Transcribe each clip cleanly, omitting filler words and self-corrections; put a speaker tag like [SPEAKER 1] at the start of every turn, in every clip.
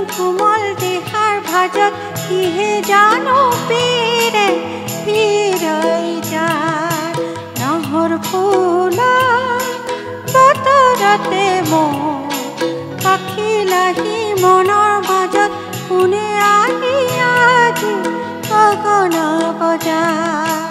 [SPEAKER 1] কোমল দেহাৰ ভাজত কিহে জানো পীৰে পীৰৈ যায় নহৰ ফুলা বতৰতে পাখি লাহি মনৰ মাজত কোনে আহি আজি গগন বজায়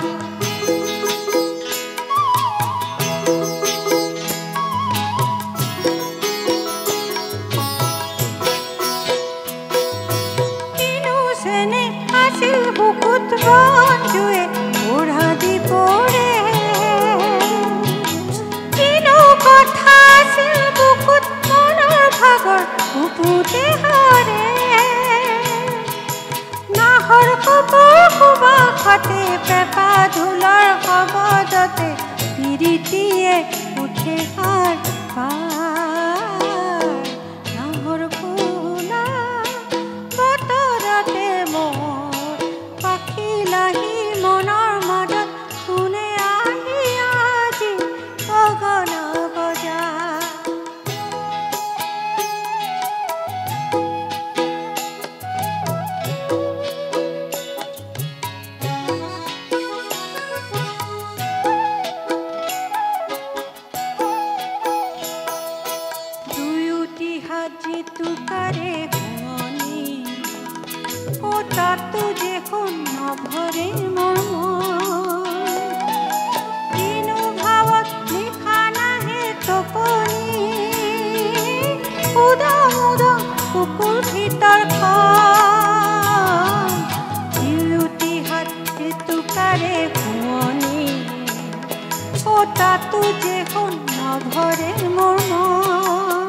[SPEAKER 1] বুকুত বন্ধুৱে বুঢ়া দি পৰে কিনো কথা আছিল বুকুত মনৰ ভাগৰ বুকুতে হৰে নাহৰ কপৰ সুবাসতে পেপা ঢোলৰ শব্দতে পিৰিতিয়ে উঠে সাৰ পাৰ নাহৰ ফুলা বতৰতে লাহি মনৰ মাজত কোনে আহি আজি গগন বজায় দুয়োটি হাত জেতুকাৰে শুৱনি ও তাতো দেখোন নভৰে কিনো ভাৱত লিখা নাহে তপনি উদম উদম কুকুৰ ভিতৰখন দুয়োটি হাত জেতুকাৰে শুৱনি ও তাতো দেখোন নভৰে মোৰ মন